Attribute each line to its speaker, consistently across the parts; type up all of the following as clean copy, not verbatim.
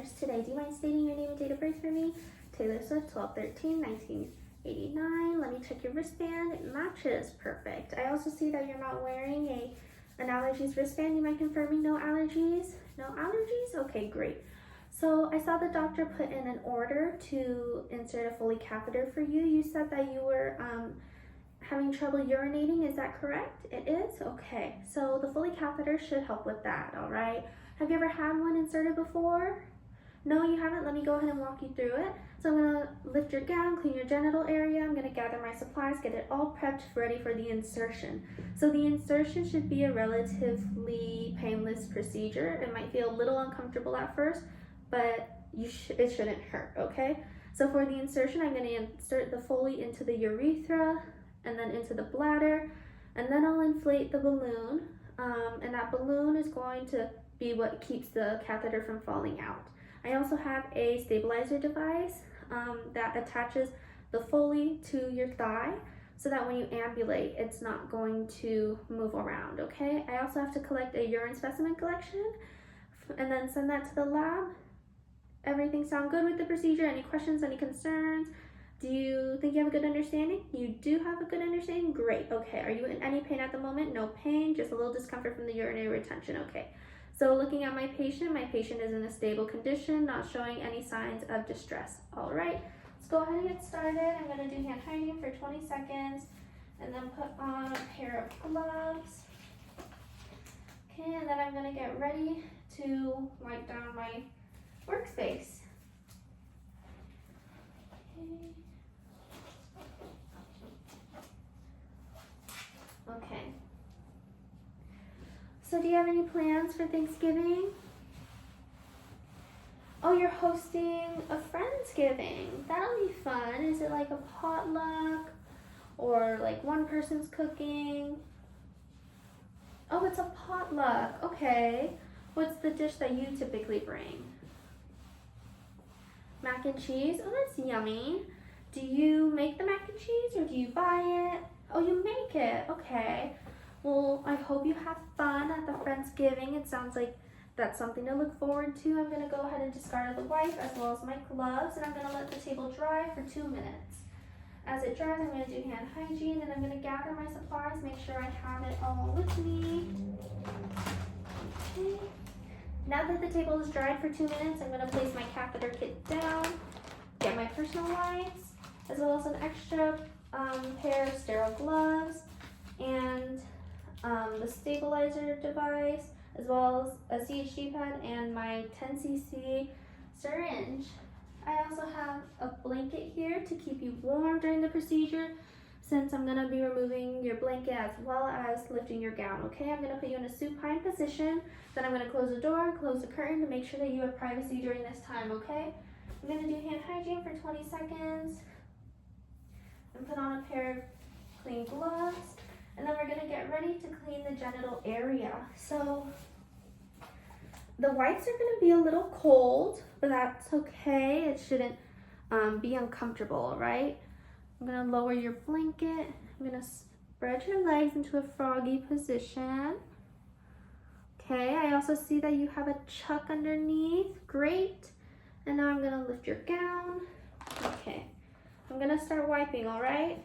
Speaker 1: nurse today. Do you mind stating your name and date of birth for me? Taylor Swift, 12/13/1989. Let me check your wristband. It matches. Perfect. I also see that you're not wearing an allergies wristband. You mind confirming no allergies? No allergies? Okay, great. So I saw the doctor put in an order to insert a Foley catheter for you. You said that you were having trouble urinating. Is that correct? It is? Okay. So the Foley catheter should help with that, all right? Have you ever had one inserted before? No, you haven't? Let me go ahead and walk you through it. So I'm going to lift your gown, clean your genital area. I'm going to gather my supplies, get it all prepped, ready for the insertion. So the insertion should be a relatively painless procedure. It might feel a little uncomfortable at first, but it shouldn't hurt, okay? So for the insertion, I'm going to insert the Foley into the urethra and then into the bladder, and then I'll inflate the balloon, and that balloon is going to be what keeps the catheter from falling out. I also have a stabilizer device that attaches the Foley to your thigh so that when you ambulate, it's not going to move around, okay? I also have to collect a urine specimen collection and then send that to the lab. Everything sound good with the procedure? Any questions, any concerns? Do you think you have a good understanding? You do have a good understanding? Great, okay. Are you in any pain at the moment? No pain, just a little discomfort from the urinary retention, okay. So looking at my patient is in a stable condition, not showing any signs of distress. All right, let's go ahead and get started. I'm gonna do hand hygiene for 20 seconds and then put on a pair of gloves. Okay, and then I'm gonna get ready to wipe down my workspace. Okay. So do you have any plans for Thanksgiving? Oh, you're hosting a Friendsgiving. That'll be fun. Is it like a potluck or like one person's cooking? Oh, it's a potluck. Okay. What's the dish that you typically bring? Mac and cheese? Oh, that's yummy. Do you make the mac and cheese or do you buy it? Oh, you make it. Okay. Well, I hope you have fun at the Friendsgiving. It sounds like that's something to look forward to. I'm going to go ahead and discard the wipe as well as my gloves, and I'm going to let the table dry for 2 minutes. As it dries, I'm going to do hand hygiene, and I'm going to gather my supplies, make sure I have it all with me. Okay. Now that the table is dried for 2 minutes, I'm going to place my catheter kit down, get my personal wipes, as well as an extra pair of sterile gloves, and the stabilizer device, as well as a CHG pad and my 10 cc syringe. I also have a blanket here to keep you warm during the procedure, since I'm going to be removing your blanket as well as lifting your gown, okay? I'm going to put you in a supine position, then I'm going to close the door, close the curtain to make sure that you have privacy during this time, okay? I'm going to do hand hygiene for 20 seconds and put on a pair of clean gloves. And then we're going to get ready to clean the genital area. So the wipes are going to be a little cold, but that's okay. It shouldn't be uncomfortable, right? I'm going to lower your blanket. I'm going to spread your legs into a froggy position. Okay, I also see that you have a chuck underneath. Great. And now I'm going to lift your gown. Okay, I'm going to start wiping, all right?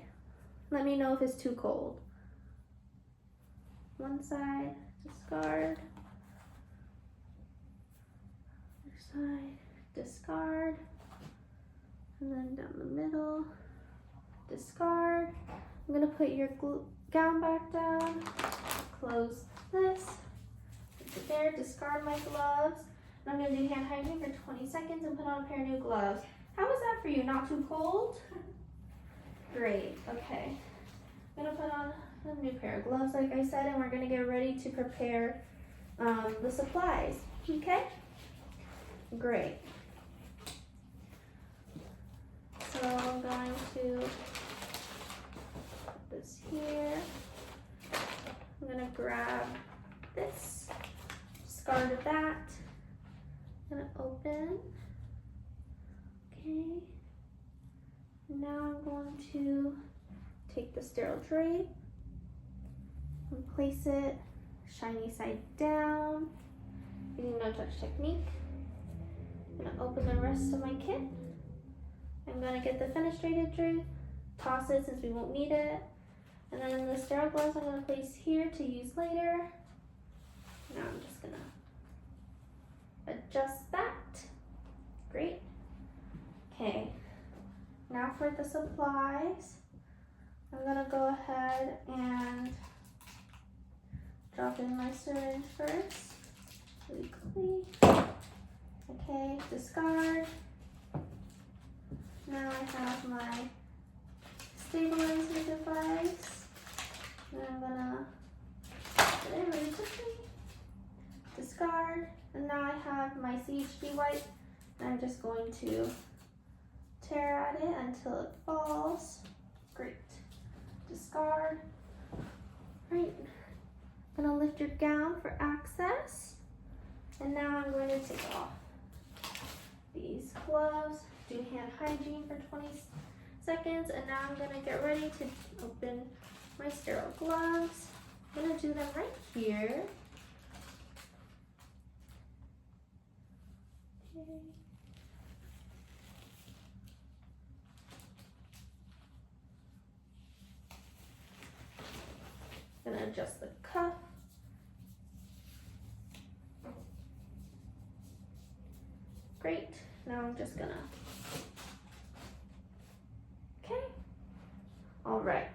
Speaker 1: Let me know if it's too cold. One side, discard. Other side, discard. And then down the middle, discard. I'm gonna put your gown back down, close this, put it there, discard my gloves. And I'm gonna do hand hygiene for 20 seconds and put on a pair of new gloves. How was that for you? Not too cold? Great, okay. I'm gonna put on a new pair of gloves, like I said, and we're gonna get ready to prepare the supplies, okay? Great. So I'm going to put this here. I'm gonna grab this, discard of that. I'm gonna open. Okay. Now I'm going to take the sterile drape and place it shiny side down using no touch technique. I'm gonna open the rest of my kit. I'm gonna get the fenestrated drip, toss it since we won't need it. And then the sterile gloves I'm gonna place here to use later. Now I'm just gonna adjust that. Great. Okay, now for the supplies. I'm gonna go ahead and drop in my syringe first, really quickly. Okay, discard. Now I have my stabilizer device. And I'm gonna put it in really quickly. Discard. And now I have my CHG wipe. And I'm just going to tear at it until it falls. Great. Discard. Right. I'm gonna lift your gown for access. And now I'm going to take off these gloves, do hand hygiene for 20 seconds, and now I'm gonna get ready to open my sterile gloves. I'm gonna do them right here. Okay. Gonna adjust the cuff. Great. Now I'm just gonna, okay. All right.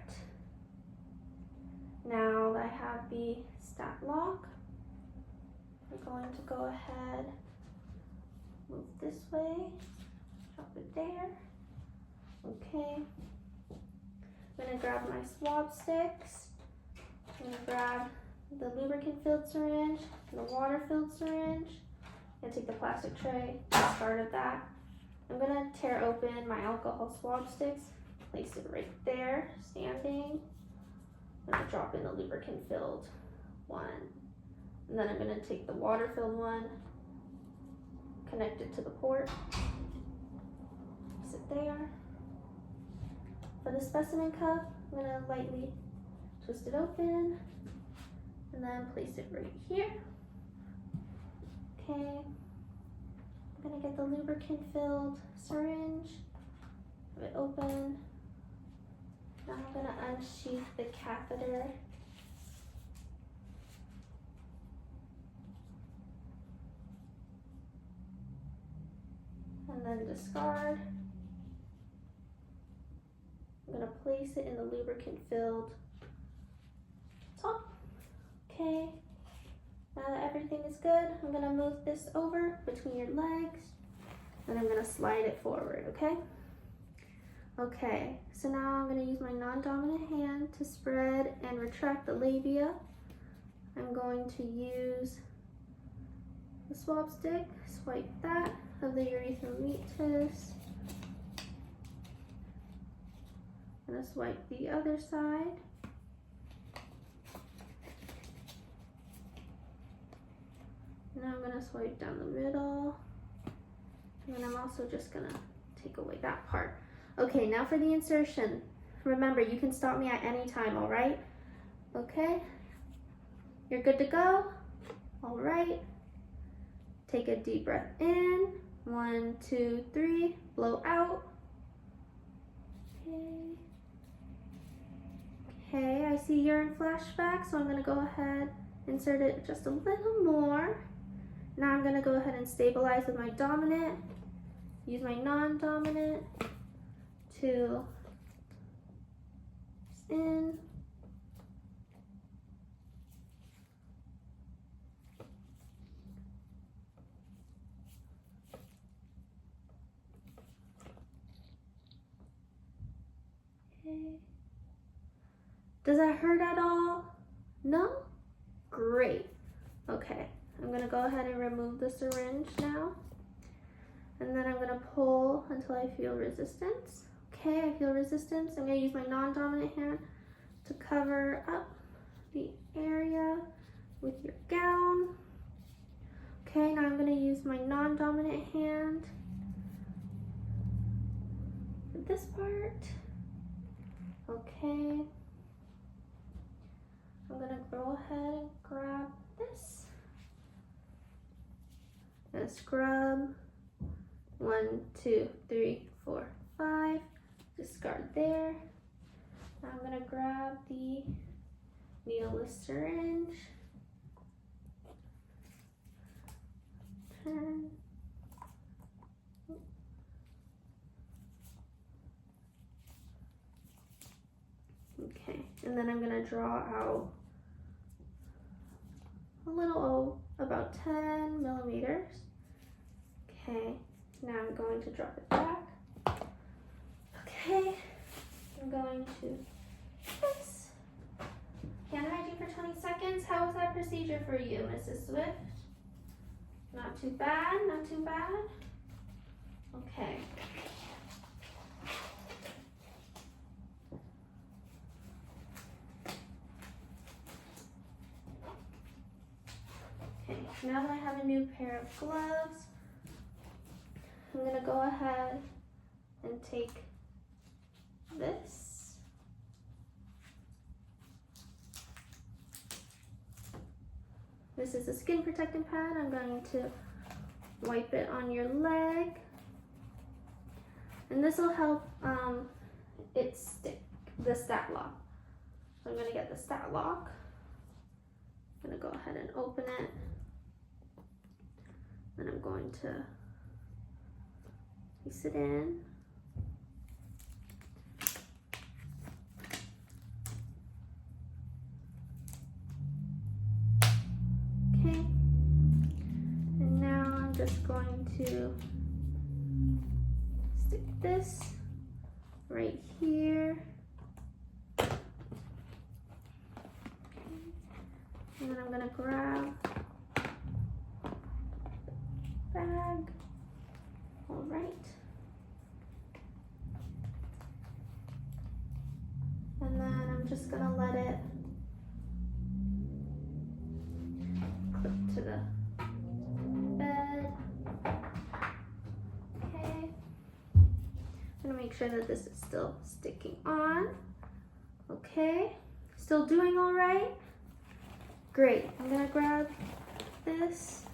Speaker 1: Now that I have the stat lock, I'm going to go ahead, move this way, drop it there. Okay. I'm gonna grab my swab sticks. I'm gonna grab the lubricant filled syringe, the water filled syringe. I'm gonna take the plastic tray, discard of that. I'm gonna tear open my alcohol swab sticks, place it right there, standing. I'm gonna drop in the lubricant filled one. And then I'm gonna take the water filled one, connect it to the port, place it there. For the specimen cup, I'm gonna lightly twist it open and then place it right here. Okay, I'm gonna get the lubricant filled syringe, have it open. Now I'm gonna unsheath the catheter. And then discard. I'm gonna place it in the lubricant filled top. Okay. Now that everything is good, I'm gonna move this over between your legs and I'm gonna slide it forward, okay? Okay, so now I'm gonna use my non-dominant hand to spread and retract the labia. I'm going to use the swab stick, swipe that of the erythrometus. I'm gonna swipe the other side. Now I'm gonna swipe down the middle. And then I'm also just gonna take away that part. Okay, now for the insertion. Remember, you can stop me at any time, all right? Okay, you're good to go? All right, take a deep breath in. 1, 2, 3, blow out. Okay. Okay, I see urine flashback, so I'm gonna go ahead, insert it just a little more. Now I'm gonna go ahead and stabilize with my dominant, use my non-dominant to in. Okay. Does that hurt at all? No? Great. Okay, I'm gonna go ahead and remove the syringe now. And then I'm gonna pull until I feel resistance. Okay, I feel resistance. I'm gonna use my non-dominant hand to cover up the area with your gown. Okay, now I'm gonna use my non-dominant hand for this part. Okay. I'm gonna go ahead and grab this. I'm gonna scrub 1, 2, 3, 4, 5. Discard there. Now I'm going to grab the needleless syringe. Turn. Okay, and then I'm going to draw out a little O, about 10 millimeters. Okay, now I'm going to drop it back. Okay, I'm going to this. Hand hygiene for 20 seconds. How was that procedure for you, Mrs. Swift? Not too bad, not too bad. Okay. Okay, now that I have a new pair of gloves, I'm gonna go ahead and take this. This is a skin protectant pad. I'm going to wipe it on your leg. And this will help it stick, the stat lock. So I'm gonna get the stat lock. I'm gonna go ahead and open it. Then I'm going to place it in. Okay. And now I'm just going to stick this right here. Okay. And then I'm gonna grab the bag. All right. And then I'm just gonna let it clip to the bed. Okay. I'm gonna make sure that this is still sticking on. Okay. Still doing all right? Great. I'm gonna grab this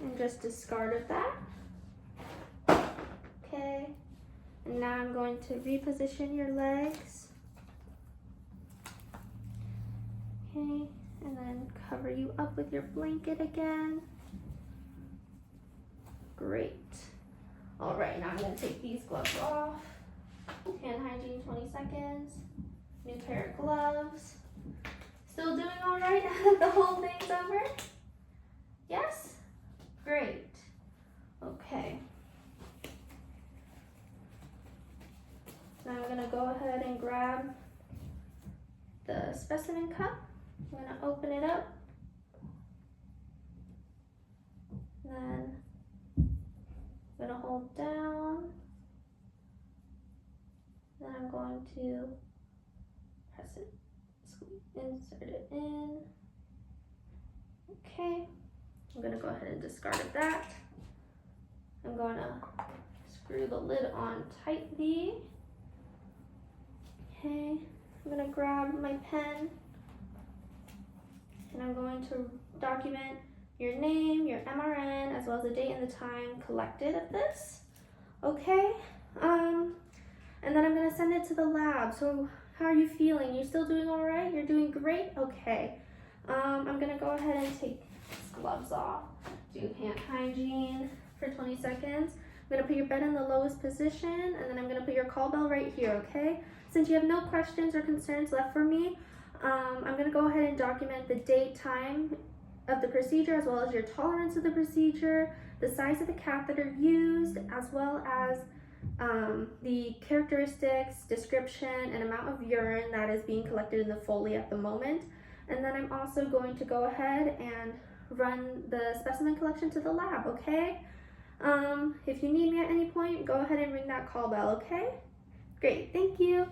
Speaker 1: and just discard of that. Okay. And now I'm going to reposition your legs. Okay, and then cover you up with your blanket again. Great. All right, now I'm gonna take these gloves off. Hand hygiene, 20 seconds. New pair of gloves. Still doing all right now that the whole thing's over? Yes? Great. Okay. Now I'm gonna go ahead and grab the specimen cup. I'm gonna open it up. Then I'm gonna hold down. Then I'm going to press it, insert it in. Okay. I'm gonna go ahead and discard of that. I'm gonna screw the lid on tightly. Okay, I'm gonna grab my pen and I'm going to document your name, your MRN, as well as the date and the time collected of this. Okay, and then I'm gonna send it to the lab. So how are you feeling? You still doing all right? You're doing great? Okay. I'm gonna go ahead and take these gloves off, do hand hygiene for 20 seconds. I'm gonna put your bed in the lowest position and then I'm gonna put your call bell right here, okay? Since you have no questions or concerns left for me, I'm gonna go ahead and document the date, time of the procedure, as well as your tolerance of the procedure, the size of the catheter used, as well as the characteristics, description, and amount of urine that is being collected in the Foley at the moment. And then I'm also going to go ahead and run the specimen collection to the lab, okay? If you need me at any point, go ahead and ring that call bell, okay? Great, thank you.